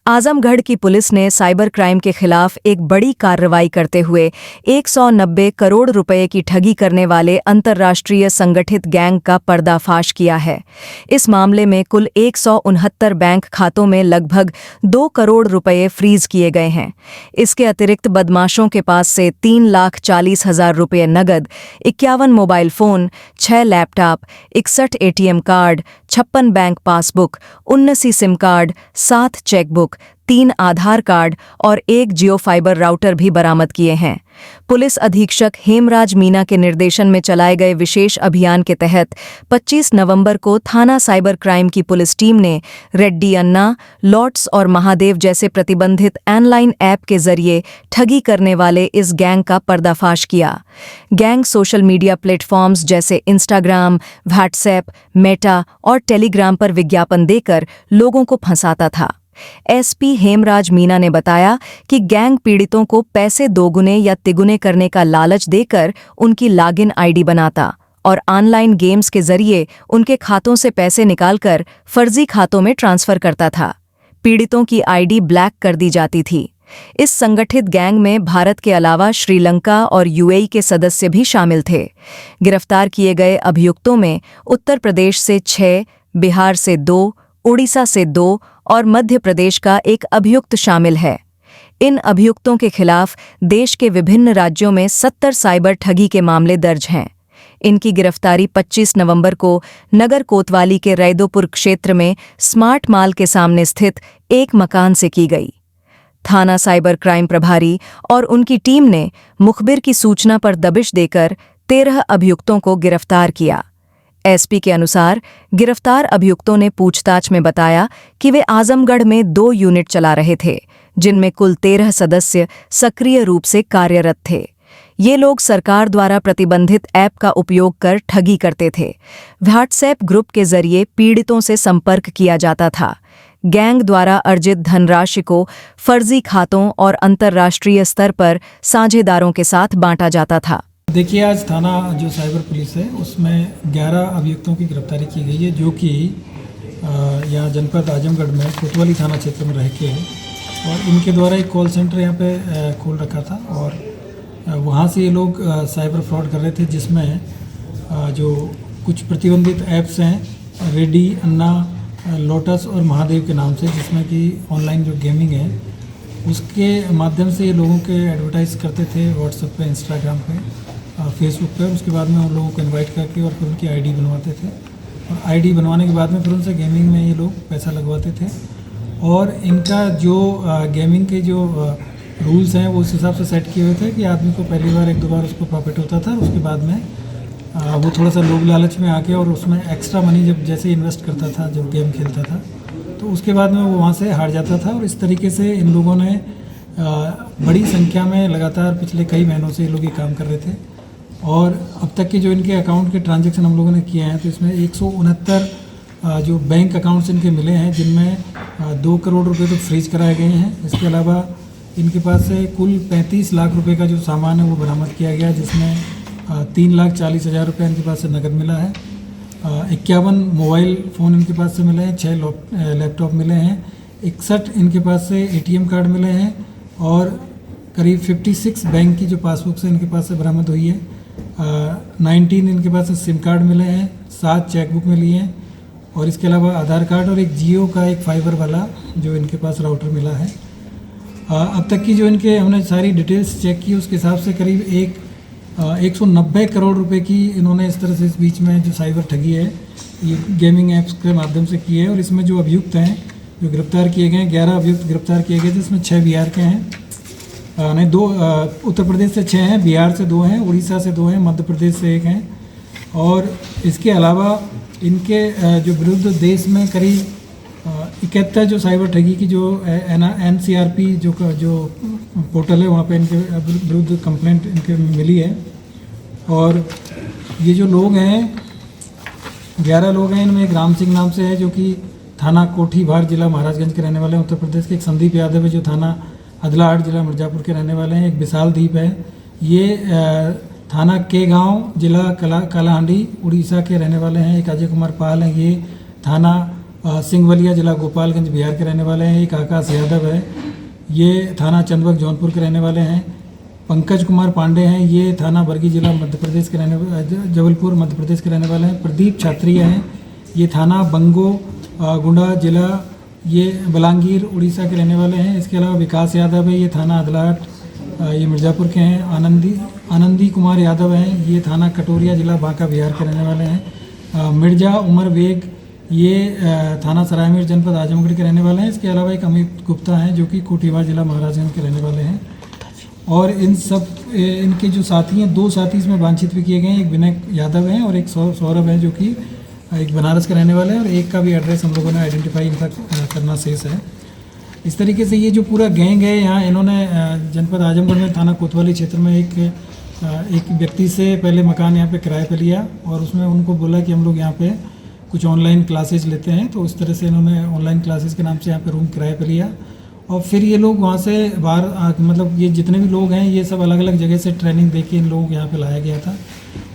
आजमगढ़ की पुलिस ने cyber crime के खिलाफ एक बड़ी कार्रवाई करते हुए 190 करोड़ रुपए की ठगी करने वाले अंतर्राष्ट्रीय संगठित गैंग का पर्दाफाश किया है। इस मामले में कुल 169 बैंक खातों में लगभग 2 करोड़ रुपए फ्रीज किए गए हैं। इसके अतिरिक्त बदमाशों के पास से 3,40,000 रुपए नगद, 51 mobile phone, 6 laptop, 61 ATM card, 56 bank passbook, 19 SIM card, 7 chequebook, 3 आधार कार्ड और 1 जियो फाइबर राउटर भी बरामद किए हैं। पुलिस अधीक्षक हेमराज मीना के निर्देशन में चलाए गए विशेष अभियान के तहत 25 नवंबर को थाना साइबर क्राइम की पुलिस टीम ने रेड्डी अन्ना, लॉट्स और महादेव जैसे प्रतिबंधित ऑनलाइन ऐप के जरिए ठगी करने वाले इस गैंग का पर्दाफाश किया। गैंग सोशल मीडिया प्लेटफॉर्म्स जैसे इंस्टाग्राम, व्हाट्सएप, मेटा और टेलीग्राम पर विज्ञापन देकर लोगों को फंसाता था। एसपी हेमराज मीना ने बताया कि गैंग पीड़ितों को पैसे दोगुने या तिगुने करने का लालच देकर उनकी लॉगिन आईडी बनाता और ऑनलाइन गेम्स के जरिए उनके खातों से पैसे निकालकर फर्जी खातों में ट्रांसफर करता था। पीड़ितों की आईडी ब्लैक कर दी जाती थी। इस संगठित गैंग में भारत के अलावा श्रीलंका और यूएई के सदस्य भी शामिल थे। गिरफ्तार किए गए अभियुक्तों में उत्तर प्रदेश से 6, बिहार से 2, उड़ीसा से 2 और मध्य प्रदेश का एक अभियुक्त शामिल है। इन अभियुक्तों के खिलाफ देश के विभिन्न राज्यों में 70 साइबर ठगी के मामले दर्ज हैं। इनकी गिरफ्तारी 25 नवंबर को नगर कोतवाली के रैदोपुर क्षेत्र में स्मार्ट मॉल के सामने स्थित एक मकान से की गई। थाना साइबर क्राइम प्रभारी और उनकी टीम ने मुखबिर की सूचना पर दबिश देकर 13 अभियुक्तों को गिरफ्तार किया। एसपी के अनुसार गिरफ्तार अभियुक्तों ने पूछताछ में बताया कि वे आजमगढ़ में 2 यूनिट चला रहे थे, जिनमें कुल 13 सदस्य सक्रिय रूप से कार्यरत थे। ये लोग सरकार द्वारा प्रतिबंधित ऐप का उपयोग कर ठगी करते थे। व्हाट्सएप ग्रुप के जरिए पीड़ितों से संपर्क किया जाता था। गैंग द्वारा अर्जित धनराशि को फर्जी खातों और अंतर्राष्ट्रीय स्तर पर साझेदारों के साथ बांटा जाता था। देखिए, आज थाना जो साइबर पुलिस है उसमें 11 अभियुक्तों की गिरफ्तारी की गई है, जो कि यहाँ जनपद आजमगढ़ में कोतवाली थाना क्षेत्र में रह के है और इनके द्वारा एक कॉल सेंटर यहाँ पे खोल रखा था और वहाँ से ये लोग साइबर फ्रॉड कर रहे थे, जिसमें जो कुछ प्रतिबंधित ऐप्स हैं रेड्डी अन्ना, लोटस और महादेव के नाम से, जिसमें कि ऑनलाइन जो गेमिंग है उसके माध्यम से ये लोगों के एडवर्टाइज़ करते थे व्हाट्सएप पे, इंस्टाग्राम पे, फेसबुक पे। उसके बाद में उन लोगों को इनवाइट करके और फिर उनकी आईडी बनवाते थे और आईडी बनवाने के बाद में फिर उनसे गेमिंग में ये लोग पैसा लगवाते थे और इनका जो गेमिंग के जो रूल्स हैं वो उस हिसाब से सेट किए हुए थे कि आदमी को पहली बार 1-2 बार उसको प्रॉफिट होता था, उसके बाद में वो थोड़ा सा लोभ लालच में आके और उसमें एक्स्ट्रा मनी जब जैसे इन्वेस्ट करता था, जब गेम खेलता था, तो उसके बाद में वो वहाँ से हार जाता था। और इस तरीके से इन लोगों ने बड़ी संख्या में लगातार पिछले कई महीनों से ये लोग ये काम कर रहे थे और अब तक के जो इनके अकाउंट के ट्रांजैक्शन हम लोगों ने किए हैं तो इसमें 169 जो बैंक अकाउंट्स इनके मिले हैं, जिनमें 2 करोड़ रुपए तो फ्रीज कराए गए हैं। इसके अलावा इनके पास से कुल 35 लाख रुपए का जो सामान है वो बरामद किया गया, जिसमें 3,40,000 रुपये इनके पास से नकद मिला है। 51 मोबाइल फ़ोन इनके पास से मिले हैं, 6 लैपटॉप मिले हैं, 61 इनके पास से एटीएम कार्ड मिले हैं और करीब 56 बैंक की जो पासबुक से इनके पास से बरामद हुई है। 19 इनके पास से सिम कार्ड मिले हैं, 7 चेकबुक मिली हैं और इसके अलावा आधार कार्ड और एक जियो का एक फाइबर वाला जो इनके पास राउटर मिला है। अब तक की जो इनके हमने सारी डिटेल्स चेक की, उसके हिसाब से करीब 190 करोड़ रुपए की इन्होंने इस तरह से इस बीच में जो साइबर ठगी है ये गेमिंग ऐप्स के माध्यम से की है। और इसमें जो अभियुक्त हैं जो गिरफ्तार किए गए हैं, 11 अभियुक्त गिरफ्तार किए गए, जिसमें 6 बिहार के हैं, नहीं 2 उत्तर प्रदेश से 6 हैं, बिहार से 2 हैं, उड़ीसा से 2 हैं, मध्य प्रदेश से 1 हैं। और इसके अलावा इनके जो विरुद्ध देश में करीब 71 जो साइबर ठगी की जो NCRP जो पोर्टल है वहाँ पे इनके विरुद्ध कंप्लेंट इनके मिली है। और ये जो लोग हैं 11 लोग हैं, इनमें एक राम सिंह नाम से है जो कि थाना कोठी भार जिला महाराजगंज के रहने वाले हैं उत्तर प्रदेश के। एक संदीप यादव है जो थाना अदलाहाट जिला मिर्ज़ापुर के रहने वाले हैं। एक विशाल दीप है, ये थाना के गांव जिला कालाहांडी उड़ीसा के रहने वाले हैं। एक अजय कुमार पाल हैं, ये थाना सिंगवलिया, जिला गोपालगंज, बिहार के रहने वाले हैं। एक आकाश यादव है, ये थाना चंदवक, जौनपुर के रहने वाले हैं। पंकज कुमार पांडे हैं, ये थाना बरगी, जिला मध्य प्रदेश के जबलपुर मध्य प्रदेश के रहने वाले हैं। प्रदीप छात्रिया हैं, ये थाना बंगो गुंडा, जिला ये बलांगीर, उड़ीसा के रहने वाले हैं। इसके अलावा विकास यादव है, ये थाना अदलाट, ये मिर्ज़ापुर के हैं। आनंदी कुमार यादव हैं, ये थाना कटोरिया, जिला बांका, बिहार के रहने वाले हैं। मिर्जा उमर बेग, ये थाना सरायमीर, जनपद आजमगढ़ के रहने वाले हैं। इसके अलावा एक अमित गुप्ता हैं, जो कि कोटिवार, जिला महाराजगंज के रहने वाले हैं। और इनके जो साथी हैं, 2 साथी इसमें वांछित भी किए गए हैं। एक विनय यादव हैं और एक सौरभ है, जो कि एक बनारस के रहने वाले हैं। और एक का भी एड्रेस हम लोगों ने आइडेंटिफाई इनका करना शेष है। इस तरीके से ये जो पूरा गैंग है, यहाँ इन्होंने जनपद आजमगढ़ में थाना कोतवाली क्षेत्र में एक व्यक्ति से पहले मकान यहाँ पे किराए पे लिया और उसमें उनको बोला कि हम लोग यहाँ पे कुछ ऑनलाइन क्लासेज लेते हैं। तो उस तरह से इन्होंने ऑनलाइन क्लासेज के नाम से यहाँ पे रूम किराए पे लिया और फिर ये लोग वहाँ से बाहर मतलब ये जितने भी लोग हैं, ये सब अलग अलग जगह से ट्रेनिंग दे के इन लोगों को यहाँ पे लाया गया था।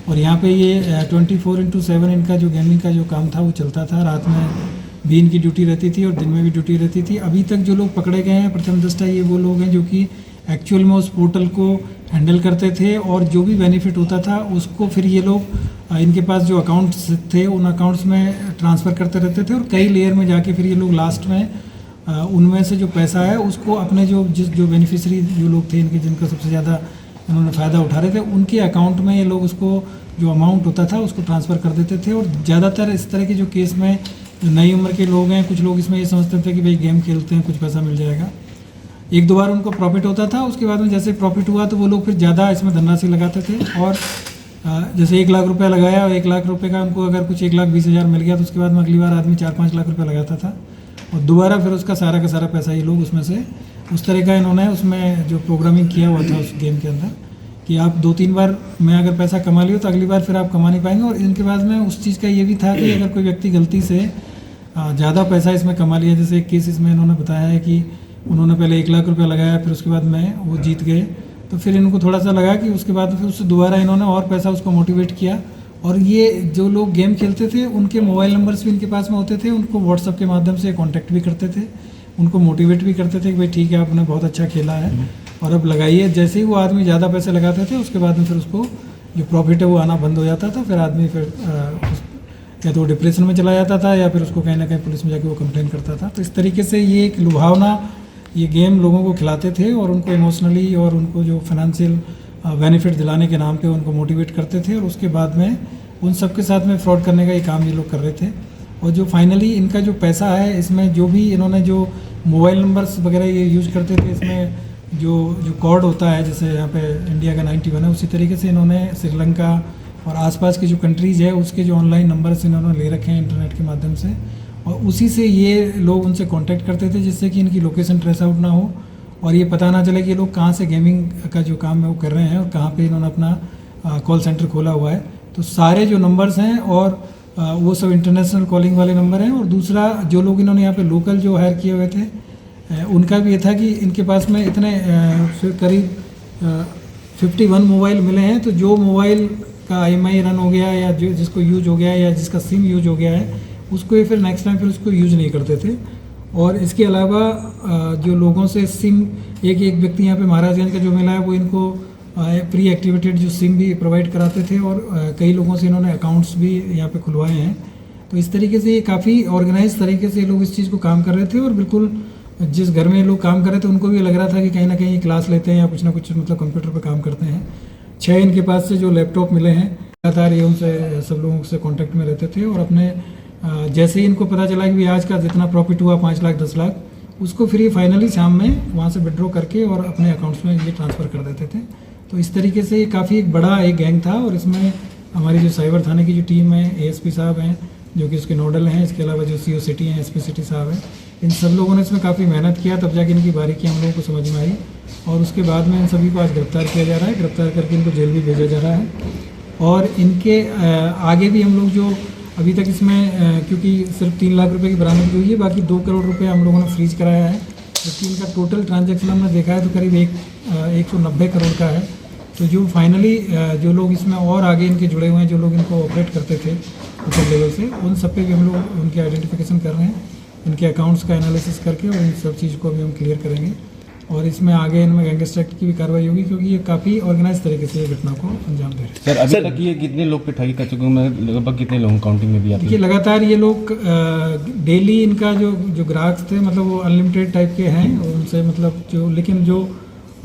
और यहाँ पे ये 24/7 इनका जो गेमिंग का जो काम था वो चलता था। रात में भी इनकी ड्यूटी रहती थी और दिन में भी ड्यूटी रहती थी। अभी तक जो लोग पकड़े गए हैं प्रथम दृष्टया, ये वो लोग हैं जो कि एक्चुअल में उस पोर्टल को हैंडल करते थे और जो भी बेनिफिट होता था उसको फिर ये लोग इनके पास जो अकाउंट्स थे उन अकाउंट्स में ट्रांसफ़र करते रहते थे और कई लेयर में जाके फिर ये लोग लास्ट में उनमें से जो पैसा है उसको अपने जो बेनिफिशरी जो लोग थे इनके, जिनका सबसे ज़्यादा इन्होंने फ़ायदा उठा रहे थे, उनके अकाउंट में ये लोग उसको जो अमाउंट होता था उसको ट्रांसफ़र कर देते थे। और ज़्यादातर इस तरह के जो केस में जो नई उम्र के लोग हैं, कुछ लोग इसमें ये समझते थे कि भाई गेम खेलते हैं कुछ पैसा मिल जाएगा। 1-2 बार उनको प्रॉफिट होता था, उसके बाद में जैसे प्रॉफिट हुआ तो वो लोग फिर ज़्यादा इसमें धनराशि लगाते थे। और जैसे 1 लाख रुपया लगाया और 1 लाख रुपये का उनको अगर कुछ 1,20,000 मिल गया तो उसके बाद में अगली बार आदमी 4-5 लाख रुपये लगाता था और दोबारा फिर उसका सारा का सारा पैसा ये लोग उसमें से उस तरह का इन्होंने उसमें जो प्रोग्रामिंग किया हुआ था उस गेम के अंदर कि आप 2-3 बार में अगर पैसा कमा लियो तो अगली बार फिर आप कमा नहीं पाएंगे। और इनके बाद में उस चीज़ का ये भी था कि अगर कोई व्यक्ति गलती से ज़्यादा पैसा इसमें कमा लिया, जैसे एक केस इसमें इन्होंने बताया है कि उन्होंने पहले 1 लाख रुपया लगाया, फिर उसके बाद में वो जीत गए तो फिर इनको थोड़ा सा लगा कि उसके बाद फिर उससे दोबारा इन्होंने और पैसा उसको मोटिवेट किया। और ये जो लोग गेम खेलते थे उनके मोबाइल नंबर्स भी इनके पास में होते थे, उनको व्हाट्सअप के माध्यम से कॉन्टैक्ट भी करते थे, उनको मोटिवेट भी करते थे कि भाई ठीक है आपने बहुत अच्छा खेला है और अब लगाइए। जैसे ही वो आदमी ज़्यादा पैसे लगाते थे उसके बाद में फिर उसको जो प्रॉफिट है वो आना बंद हो जाता था। फिर आदमी फिर या तो वो डिप्रेशन में चला जाता था या फिर उसको कहीं ना कहीं पुलिस में जाके वो कंप्लेन करता था। तो इस तरीके से ये एक लुभावना ये गेम लोगों को खिलाते थे और उनको इमोशनली और उनको जो फाइनेंशियल बेनिफिट दिलाने के नाम पे उनको मोटिवेट करते थे और उसके बाद में उन सब के साथ में फ्रॉड करने का ये काम ये लोग कर रहे थे। और जो फाइनली इनका जो पैसा है इसमें जो भी इन्होंने जो मोबाइल नंबर्स वगैरह ये यूज़ करते थे, इसमें जो कोड होता है जैसे यहाँ पे इंडिया का 91 है, उसी तरीके से इन्होंने श्रीलंका और आसपास की जो कंट्रीज़ है उसके जो ऑनलाइन नंबर्स इन्होंने ले रखे हैं इंटरनेट के माध्यम से और उसी से ये लोग उनसे कांटेक्ट करते थे जिससे कि इनकी लोकेशन ट्रेस आउट ना हो और ये पता ना चले कि ये लोग कहाँ से गेमिंग का जो काम है वो कर रहे हैं और कहाँ पे इन्होंने अपना कॉल सेंटर खोला हुआ है। तो सारे जो नंबर्स हैं और वो सब इंटरनेशनल कॉलिंग वाले नंबर हैं। और दूसरा जो लोग इन्होंने यहाँ पे लोकल जो हायर किए हुए थे उनका भी ये था कि इनके पास में इतने करीब 51 मोबाइल मिले हैं, तो जो मोबाइल का IMI रन हो गया या जो जिसको यूज हो गया या जिसका सिम यूज हो गया है उसको ये फिर नेक्स्ट टाइम फिर उसको यूज नहीं करते थे। और इसके अलावा जो लोगों से सिम एक व्यक्ति यहाँ पे महाराजगंज का जो मिला है वो इनको प्री एक्टिवेटेड जो सिम भी प्रोवाइड कराते थे और कई लोगों से इन्होंने अकाउंट्स भी यहाँ पे खुलवाए हैं। तो इस तरीके से ये काफ़ी ऑर्गेनाइज तरीके से लोग इस चीज़ को काम कर रहे थे और बिल्कुल जिस घर में लोग काम कर रहे थे उनको भी लग रहा था कि कहीं ना कहीं क्लास लेते हैं या कुछ ना कुछ मतलब कंप्यूटर पर काम करते हैं। 6 इनके पास से जो लैपटॉप मिले हैं, लगातार ये उनसे सब लोगों से कॉन्टैक्ट में रहते थे और अपने जैसे ही इनको पता चला कि भी आज का जितना प्रॉफिट हुआ 5 लाख 10 लाख उसको फिर ये फाइनली शाम में वहाँ से विड्रॉ करके और अपने अकाउंट्स में ये ट्रांसफ़र कर देते थे। तो इस तरीके से ये काफ़ी एक बड़ा एक गैंग था और इसमें हमारी जो साइबर थाने की जो टीम है, ASP साहब हैं जो कि उसके नोडल हैं, इसके अलावा जो CO सिटी हैं SP सिटी साहब हैं, इन सब लोगों ने इसमें काफ़ी मेहनत किया तब जाके इनकी बारीकी हम लोगों को समझ में आई और उसके बाद में इन सभी को आज गिरफ्तार किया जा रहा है। गिरफ्तार करके इनको जेल भी भेजा जा रहा है और इनके आगे भी हम लोग जो अभी तक इसमें क्योंकि सिर्फ 3 लाख रुपए की बरामदगी हुई है, बाकी 2 करोड़ रुपए हम लोगों ने फ्रीज कराया है, जबकि इनका टोटल ट्रांजैक्शन हमने देखा है तो करीब 190 करोड़ का है। तो जो फाइनली जो लोग इसमें और आगे इनके जुड़े हुए हैं, जो लोग इनको ऑपरेट करते थे ऊपर लेवल से, उन सब पे भी हम लोग उनकी आइडेंटिफिकेशन कर रहे हैं, इनके अकाउंट्स का एनालिसिस करके और इन सब चीज़ को भी हम क्लियर करेंगे और इसमें आगे इनमें गैंगस्टर एक्ट की भी कार्रवाई होगी, क्योंकि ये काफ़ी ऑर्गेनाइज तरीके से ये घटना को अंजाम दे रहे हैं। सर अभी तक ये कितने लोग पे ठगी कर चुके हैं, लगभग कितने लोग काउंटिंग में भी आते देखिए लगातार ये लोग डेली इनका जो ग्राहक थे मतलब वो अनलिमिटेड टाइप के हैं, और उनसे मतलब जो लेकिन जो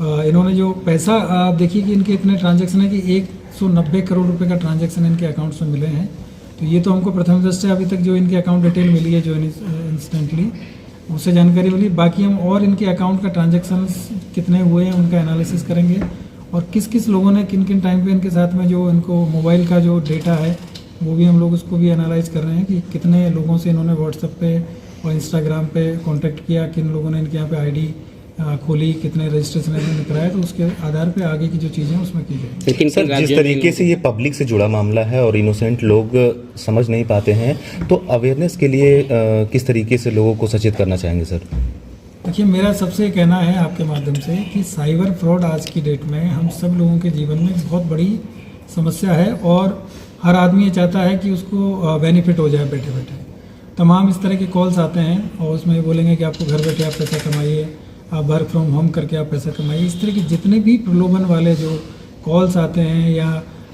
इन्होंने जो पैसा आप देखिए कि इनके इतने ट्रांजैक्शन है कि 190 करोड़ रुपए का ट्रांजैक्शन इनके अकाउंट्स में मिले हैं। तो ये तो हमको प्रथम दृष्टया अभी तक जो इनके अकाउंट डिटेल मिली है जो इंस्टेंटली उससे जानकारी मिली, बाकी हम और इनके अकाउंट का ट्रांजैक्शंस कितने हुए हैं उनका एनालिसिस करेंगे और किस किस लोगों ने किन किन टाइम पे इनके साथ में जो इनको मोबाइल का जो डेटा है वो भी हम लोग उसको भी एनालाइज कर रहे हैं कि कितने लोगों से इन्होंने व्हाट्सएप पे और इंस्टाग्राम पे कांटेक्ट किया, किन लोगों ने इनके यहाँ पे आईडी खोली, कितने रजिस्ट्रेशन इन्होंने कराया, तो उसके आधार पे आगे की जो चीज़ें हैं उसमें की जाएगी। लेकिन सर जिस तरीके से ये पब्लिक से जुड़ा मामला है और इनोसेंट लोग समझ नहीं पाते हैं, तो अवेयरनेस के लिए किस तरीके से लोगों को सचेत करना चाहेंगे सर? देखिए मेरा सबसे कहना है आपके माध्यम से कि साइबर फ्रॉड आज की डेट में हम सब लोगों के जीवन में बहुत बड़ी समस्या है और हर आदमी ये चाहता है कि उसको बेनिफिट हो जाए बैठे बैठे। तमाम इस तरह के कॉल्स आते हैं और उसमें ये बोलेंगे कि आपको घर बैठे आप पैसा कमाइए, आप वर्क फ्रॉम होम करके आप पैसा कमाइए। इस तरह के जितने भी प्रलोभन वाले जो कॉल्स आते हैं या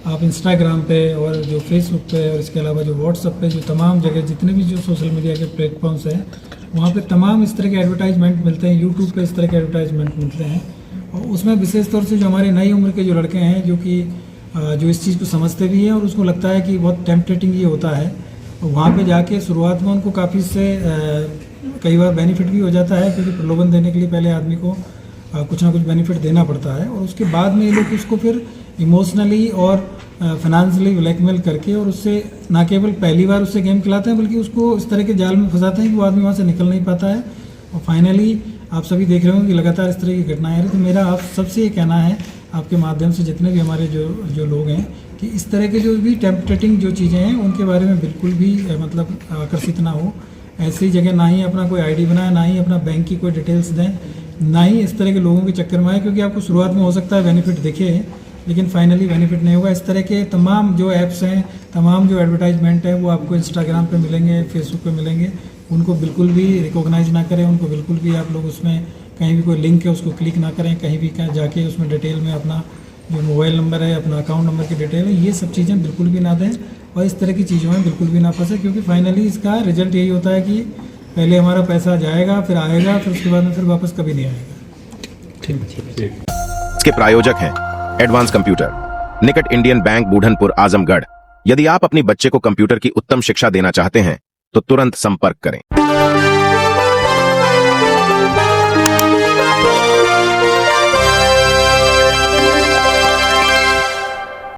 आप इंस्टाग्राम पे और जो फेसबुक पे और इसके अलावा जो व्हाट्सएप पे जो तमाम जगह जितने भी जो सोशल मीडिया के प्लेटफॉर्म्स हैं वहाँ पे तमाम इस तरह के एडवर्टाइजमेंट मिलते हैं, यूट्यूब पे इस तरह के एडवर्टाइजमेंट मिलते हैं और उसमें विशेष तौर से जो हमारे नई उम्र के जो लड़के हैं जो कि जो इस चीज़ को समझते भी हैं और उसको लगता है कि बहुत टेम्पटेटिंग ये होता है, वहाँ पे जाके शुरुआत में उनको काफ़ी से कई बार बेनिफिट भी हो जाता है, क्योंकि प्रलोभन देने के लिए पहले आदमी को कुछ ना कुछ बेनिफिट देना पड़ता है और उसके बाद में ये लोग उसको फिर इमोशनली और फाइनेंशियली ब्लैकमेल करके और उससे ना केवल पहली बार उससे गेम खिलाते हैं बल्कि उसको इस तरह के जाल में फंसाते हैं कि वो आदमी वहाँ से निकल नहीं पाता है और फाइनली आप सभी देख रहे हो कि लगातार इस तरह की घटनाएं आ रही। तो मेरा आप सबसे ये कहना है आपके माध्यम से जितने भी हमारे जो लोग हैं कि इस तरह के जो भी टेम्पटेटिंग जो चीज़ें हैं उनके बारे में बिल्कुल भी मतलब आकर्षित ना हो। ऐसी जगह ना ही अपना कोई आईडी बनाए, ना ही अपना बैंक की कोई डिटेल्स दें, ना ही इस तरह के लोगों के चक्कर में आए, क्योंकि आपको शुरुआत में हो सकता है बेनिफिट दिखे लेकिन फाइनली बेनिफिट नहीं होगा। इस तरह के तमाम जो ऐप्स हैं, तमाम जो एडवर्टाइजमेंट है वो आपको इंस्टाग्राम पे मिलेंगे, फेसबुक पे मिलेंगे, उनको बिल्कुल भी रिकॉग्नाइज ना करें, उनको बिल्कुल भी आप लोग उसमें कहीं भी कोई लिंक है उसको क्लिक ना करें, कहीं भी जाके उसमें डिटेल में अपना जो मोबाइल नंबर है, अपना अकाउंट नंबर की डिटेल है, ये सब चीज़ें बिल्कुल भी ना दें और इस तरह की चीज़ों में बिल्कुल भी ना फंसे, क्योंकि फाइनली इसका रिजल्ट यही होता है कि पहले हमारा पैसा जाएगा, फिर आएगा, फिर उसके बाद में फिर वापस कभी नहीं आएगा। इसके प्रायोजक हैं एडवांस कंप्यूटर, निकट इंडियन बैंक, बूढ़नपुर, आजमगढ़। यदि आप अपने बच्चे को कंप्यूटर की उत्तम शिक्षा देना चाहते हैं तो तुरंत संपर्क करें।